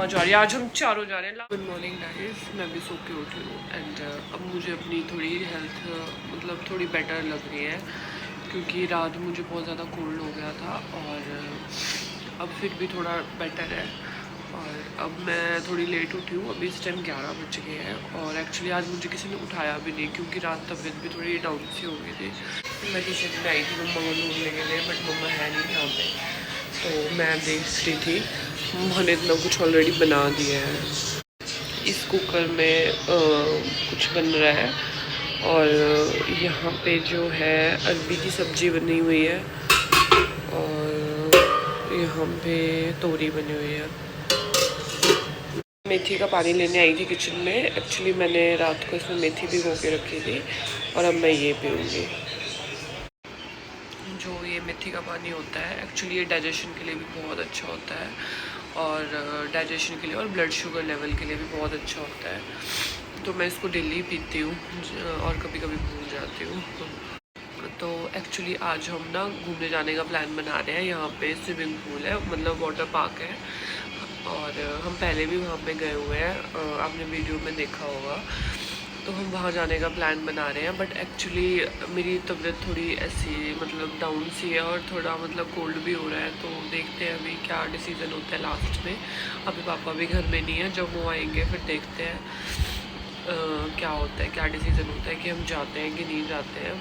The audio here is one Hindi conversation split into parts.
जा रही है, आज हम चारों जा रहे हैं। गुड मॉर्निंग गाइस, मैं भी सो के उठी हूँ एंड अब मुझे अपनी थोड़ी हेल्थ मतलब थोड़ी बेटर लग रही है, क्योंकि रात मुझे बहुत ज़्यादा कोल्ड हो गया था और अब फिर भी थोड़ा बेटर है। और अब मैं थोड़ी लेट उठी हूँ, अभी इस टाइम 11 बज गए हैं और एक्चुअली आज मुझे किसी ने उठाया भी नहीं, क्योंकि रात तबीयत भी थोड़ी डाउन सी हो गई थी। मैं किचन में आई थी मम्मा को दूध लेके लिए, बट मम्मा है नहीं यहाँ पे, तो मैं देख रही थी। मम्मा ने इतना कुछ ऑलरेडी बना दिया है। इस कुकर में कुछ बन रहा है और यहाँ पे जो है अरबी की सब्ज़ी बनी हुई है और यहाँ पे तोरी बनी हुई है। मेथी का पानी लेने आई थी किचन में, एक्चुअली मैंने रात को इसमें मेथी भिगो के रखी थी और अब मैं ये पीऊँगी। जो ये मेथी का पानी होता है एक्चुअली ये डाइजेशन के लिए भी बहुत अच्छा होता है और डाइजेशन के लिए और ब्लड शुगर लेवल के लिए भी बहुत अच्छा होता है, तो मैं इसको डेली पीती हूँ और कभी कभी भूल जाती हूँ। तो एक्चुअली आज हम ना घूमने जाने का प्लान बना रहे हैं। यहाँ पे स्विमिंग पूल है, मतलब वाटर पार्क है और हम पहले भी वहाँ पे गए हुए हैं, आपने वीडियो में देखा होगा। तो हम वहाँ जाने का प्लान बना रहे हैं, बट एक्चुअली मेरी तबीयत थोड़ी ऐसी मतलब डाउन सी है और थोड़ा मतलब कोल्ड भी हो रहा है, तो देखते हैं अभी क्या डिसीज़न होता है लास्ट में। अभी पापा भी घर में नहीं है, जब वो आएंगे फिर देखते हैं क्या होता है, क्या डिसीज़न होता है कि हम जाते हैं कि नहीं जाते हैं।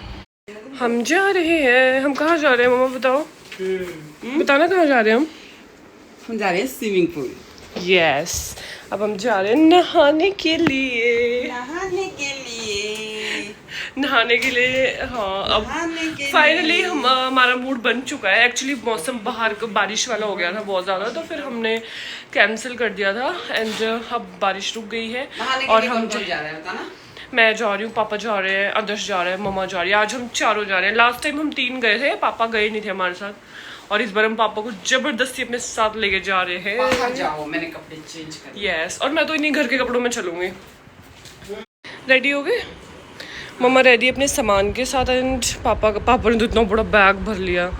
हम जा रहे हैं। हम कहाँ जा रहे हैं मम्मा बताओ? बताना कहाँ जा रहे हैं हम जा रहे हैं स्विमिंग पूल। यस, अब हम जा रहे हैं नहाने के लिए। नहाने के लिए हाँ, अब फाइनली हमारा मूड बन चुका है। एक्चुअली मौसम बाहर का बारिश वाला हो गया था बहुत ज़्यादा, तो फिर हमने कैंसिल कर दिया था एंड अब बारिश रुक गई है और हम जा रहे हैं ना। मैं जा रही हूँ, पापा जा रहे हैं, आदर्श जा रहे हैं, मम्मा जा रही है। आज हम चारों जा रहे हैं। लास्ट टाइम हम 3 गए थे, पापा गए नहीं थे हमारे साथ, और इस बार हम पापा को जबरदस्ती अपने साथ लेके जा रहे हैं। बाहर जाओ, मैंने कपड़े चेंज कर लिए। यस, और मैं तो इन्हीं घर के कपड़ों में चलूंगी। रेडी हो गए? मम्मा रेडी अपने सामान के साथ एंड पापा ने तो इतना बड़ा बैग भर लिया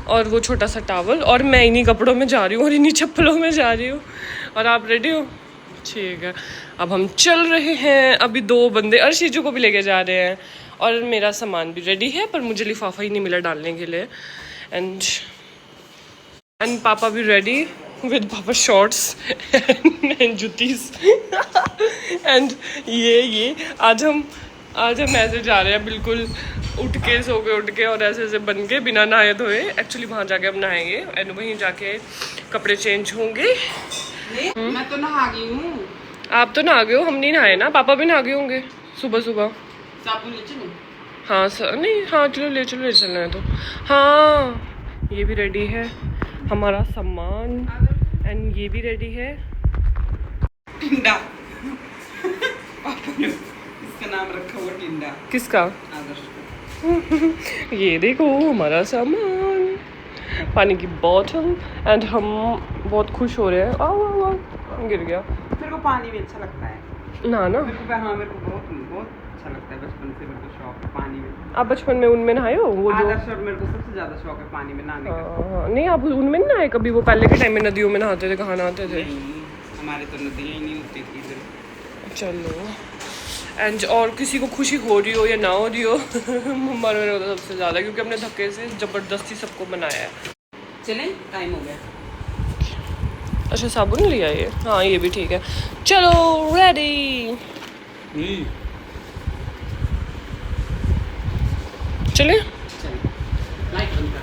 और वो छोटा सा टावल, और मैं इन्हीं कपड़ों में जा रही हूँ और इन्हीं चप्पलों में जा रही हूँ। और आप रेडी हो? ठीक है, अब हम चल रहे हैं। अभी 2 बंदे और शीजू को भी लेके जा रहे हैं और मेरा सामान भी रेडी है, पर मुझे लिफाफा ही नहीं मिला डालने के लिए। एंड पापा भी रेडी विद पापा शॉर्ट्स एंड जूतीस एंड ये आज हम ऐसे जा रहे हैं, बिल्कुल उठ के सो के और ऐसे बन के बिना नहाए धोए। एक्चुअली वहाँ जाके हम नहाएंगे एंड वहीं जाके कपड़े चेंज होंगे। मैं तो नहा गई हूँ। आप तो नहा गए हो, हम नहीं नहाए ना। पापा भी नहा गए होंगे सुबह सुबह। साबुन ले चलूं? हाँ सर, नहीं हाँ चलो ले चलना है तो। हाँ ये भी रेडी है हमारा सामान एंड ये भी रेडी है। टिंडा पापा ने इसका नाम रखा हुआ टिंडा। किसका? आदर्श। ये देखो हमारा सामान, पानी की बोतल एंड हम बहुत खुश हो रहे हैं। आओ गिर गया। मेरे को पानी भी अच्छा लगता है ना मेरे को बहुत अच्छा लगता है। बचपन से मेरे को शौक है पानी में। आप बचपन में उनमें नहाए हो? वो जो आदर्श और मेरे को सबसे ज्यादा शौक है पानी में नहाने का। नहीं आप उनमें नहीं नहाए कभी? वो पहले के टाइम में नदियों में नहाते थे। कहाँ नहाते थे? हमारे तो नदियाँ ही नहीं होती थी इधर। चलो, एंड और किसी को खुशी हो रही हो या ना हो रही हो मम्मा ने मेरे को सबसे ज़्यादा, क्योंकि अपने धक्के से ज़बरदस्ती सबको बनाया है। चलें, टाइम हो गया। अच्छा साबुन लिया ये? हाँ ये भी ठीक है। चलो रेडी, चले। लाइट बंद कर।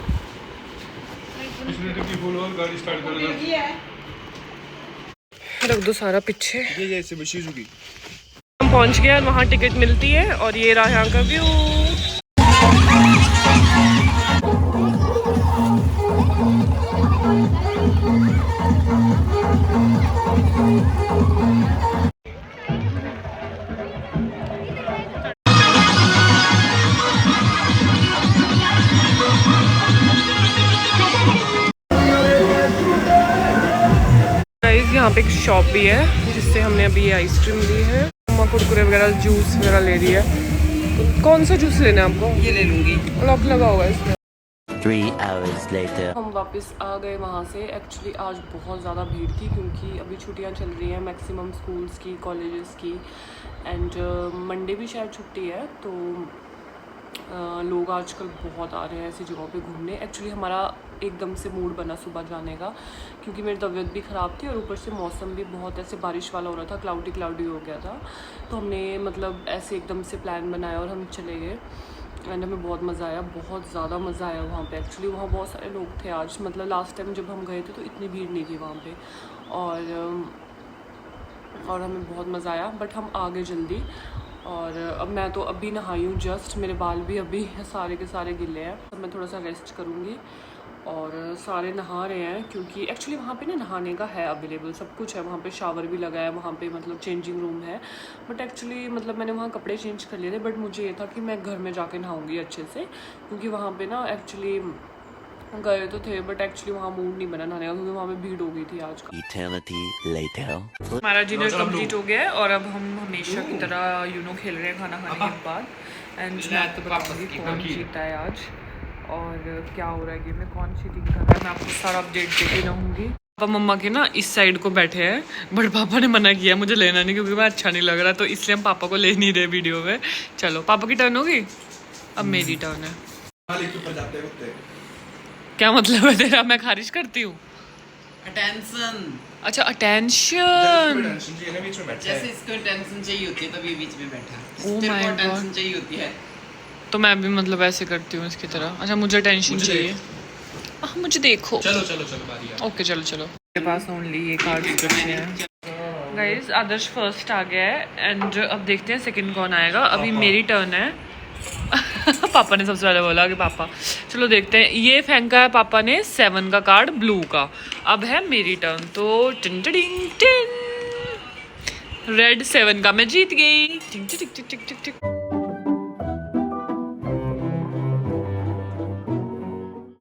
गाड़ी स्टार्ट कर रख दो सारा पीछे। ये जैसे बशीजू की हम पहुंच गए और वहाँ टिकट मिलती है और ये रहा यहाँ का व्यू। यहाँ पे एक शॉप भी है जिससे हमने अभी ये आइसक्रीम ली है। मम्मा कुरकुरे वगैरह जूस वगैरह ले रही है। कौन सा जूस लेना है आपको? ये ले लूंगी। लॉक लगा होगा इसमें। 3 hours later. हम वापस आ गए वहाँ से। एक्चुअली आज बहुत ज़्यादा भीड़ थी क्योंकि अभी छुट्टियाँ चल रही हैं मैक्सिमम स्कूल्स की, कॉलेजेस की, एंड मंडे भी शायद छुट्टी है। तो लोग आजकल बहुत आ रहे हैं ऐसी जगहों पे घूमने। एक्चुअली हमारा एकदम से मूड बना सुबह जाने का क्योंकि मेरी तबीयत भी ख़राब थी और ऊपर से मौसम भी बहुत ऐसे बारिश वाला हो रहा था, क्लाउडी हो गया था। तो हमने मतलब ऐसे एकदम से प्लान बनाया और हम चले गए एंड हमें बहुत मज़ा आया, बहुत ज़्यादा मज़ा आया वहाँ पे। एक्चुअली वहाँ बहुत सारे लोग थे आज, मतलब लास्ट टाइम जब हम गए थे तो इतनी भीड़ नहीं थी वहाँ पे, और हमें बहुत मज़ा आया। बट हम आ गए जल्दी और अब मैं तो अभी नहाई हूँ जस्ट, मेरे बाल भी अभी सारे के सारे गिले हैं। अब मैं थोड़ा सा रेस्ट करूँगी और सारे नहा रहे हैं क्योंकि एक्चुअली वहाँ पे ना नहाने का है अवेलेबल, सब कुछ है वहाँ पे, शावर भी लगा है वहाँ पे, मतलब चेंजिंग रूम है। बट एक्चुअली मतलब मैंने वहाँ कपड़े चेंज कर लिए थे, बट मुझे ये था कि मैं घर में जाके नहाऊंगी अच्छे से क्योंकि वहाँ पे ना एक्चुअली गए तो थे बट एक्चुअली वहाँ मूड नहीं बना नहाने का क्योंकि वहाँ पे भीड़ हो गई थी आज का। Eternity later. हमारा डिनर कंप्लीट हो गया है और अब हम हमेशा की तरह यूनो खेल रहे हैं खाना खाने के बाद। एंड मैं आपको बताऊँगी कौन जीता है आज और क्या हो रहा है गेम में, कौन चीटिंग कर रहा है, मैं आपको सारा अपडेट देती रहूँगी। पापा मम्मा के ना इस साइड को बैठे हैं बट पापा ने मना किया मुझे लेना नहीं क्योंकि मैं अच्छा नहीं लग रहा, तो इसलिए हम पापा को ले नहीं रहे वीडियो में। चलो पापा की टर्न होगी, अब मेरी टर्न है। क्या मतलब है तेरा, मैं खारिज करती हूँ? अटेंशन। अच्छा अटेंशन, जैसे इसको अटेंशन चाहिए होती है तभी बीच में बैठा है। Oh तेरे my को God. अटेंशन चाहिए होती है तो मैं भी मतलब ऐसे करती हूँ इसकी तरह। अच्छा मुझे टेंशन चाहिए, मुझे देखो। चलो चलो चलो बारी है। ओके चलो चलो। मेरे पास ओनली ये कार्ड्स बचे हैं। गाइस आदर्श फर्स्ट आ गया है एंड अब देखते हैं सेकंड कौन आएगा। अभी मेरी टर्न है। पापा ने सबसे पहले बोला कि पापा, चलो देखते हैं। ये फेंका है पापा ने 7 का कार्ड ब्लू का, अब है मेरी टर्न। तो टिन टिन टिन रेड 7 का मैं जीत गई। टिक टिक टिक टिक टिक टिक।